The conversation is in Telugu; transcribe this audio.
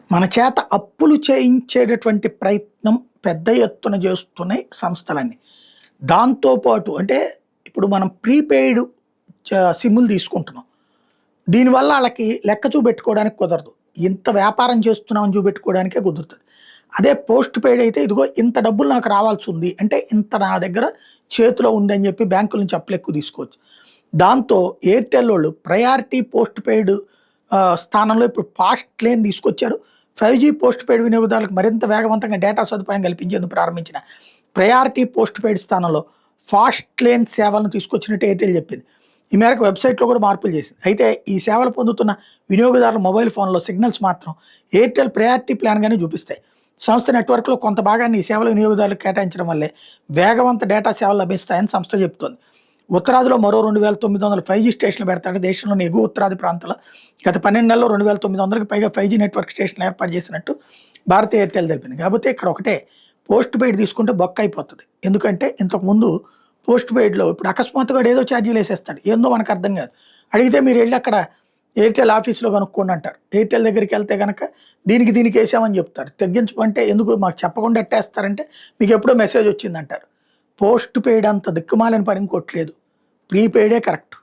మన చేత అప్పులు చేయించేటటువంటి ప్రయత్నం పెద్ద ఎత్తున చేస్తున్నాయి సంస్థలన్నీ. దాంతో పాటు అంటే ఇప్పుడు మనం ప్రీపెయిడ్ సిమ్ములు తీసుకుంటున్నాం. దీనివల్ల ఆళ్ళకి లెక్క చూపెట్టుకోవడానికి కుదరదు. ఇంత వ్యాపారం చేస్తున్నామని చూపెట్టుకోవడానికే కుదురుతది. అదే పోస్ట్ పెయిడ్ అయితే ఇదిగో ఇంత డబ్బులు నాకు రావాల్సుంది. అంటే ఇంత నా దగ్గర చేతిలో ఉందని చెప్పి బ్యాంకుల నుంచి అప్పులు ఎక్కువ తీసుకోవచ్చు. దాంతో ఎయిర్‌టెల్ ప్రయారిటీ పోస్ట్ పెయిడ్ స్థానంలో ఇప్పుడు ఫాస్ట్ లేన్ తీసుకొచ్చారు. 5G పోస్ట్ పెయిడ్ వినియోగదారులకు మరింత వేగవంతంగా డేటా సదుపాయం కల్పించేందుకు ప్రారంభించిన ప్రయారిటీ పోస్ట్ పెయిడ్ స్థానంలో ఫాస్ట్ లేన్ సేవలను తీసుకొచ్చినట్టు ఎయిర్‌టెల్ చెప్పింది. ఈ మేరకు వెబ్‌సైట్‌లో కూడా మార్పులు చేసింది. అయితే ఈ సేవలు పొందుతున్న వినియోగదారుల మొబైల్ ఫోన్‌లో సిగ్నల్స్ మాత్రం ఎయిర్‌టెల్ ప్రయారిటీ ప్లాన్‌గానే చూపిస్తాయి. సంస్థ నెట్వర్క్‌లో కొంత భాగాన్ని ఈ సేవల వినియోగదారులకు కేటాయించడం వల్లే వేగవంత డేటా సేవలు లభిస్తాయని సంస్థ చెబుతోంది. ఉత్తరాదిలో మరో 2900 5G స్టేషన్లు పెడతాడు. దేశంలోని ఎగువ ఉత్తరాది ప్రాంతాల్లో గత 12 నెలల్లో 2900కి పైగా 5G నెట్వర్క్ స్టేషన్లు ఏర్పాటు చేసినట్టు భారతీయ ఎయిర్‌టెల్ తెలిపింది. కాకపోతే ఇక్కడ ఒకటే పోస్ట్ పెయిడ్ తీసుకుంటే బొక్క అయిపోతుంది. ఎందుకంటే ఇంతకుముందు పోస్ట్ పెయిడ్‌లో ఇప్పుడు అకస్మాత్తుగా ఏదో ఛార్జీలు వేసేస్తాడు. ఏందో మనకు అర్థం కాదు. అడిగితే మీరు వెళ్ళి అక్కడ ఎయిర్‌టెల్ ఆఫీస్‌లో కనుక్కోండి అంటారు. ఎయిర్‌టెల్ దగ్గరికి వెళ్తే గనక దీనికి వేసామని చెప్తారు. తగ్గించమంటే ఎందుకు మాకు చెప్పకుండా ఎట్టేస్తారంటే మీకు ఎప్పుడో మెసేజ్ వచ్చిందంటారు. పోస్ట్ పెయిడ్ అంత దిక్కుమాలిన పని ఇంకోటి లేదు. ప్రీపెయిడే కరెక్ట్.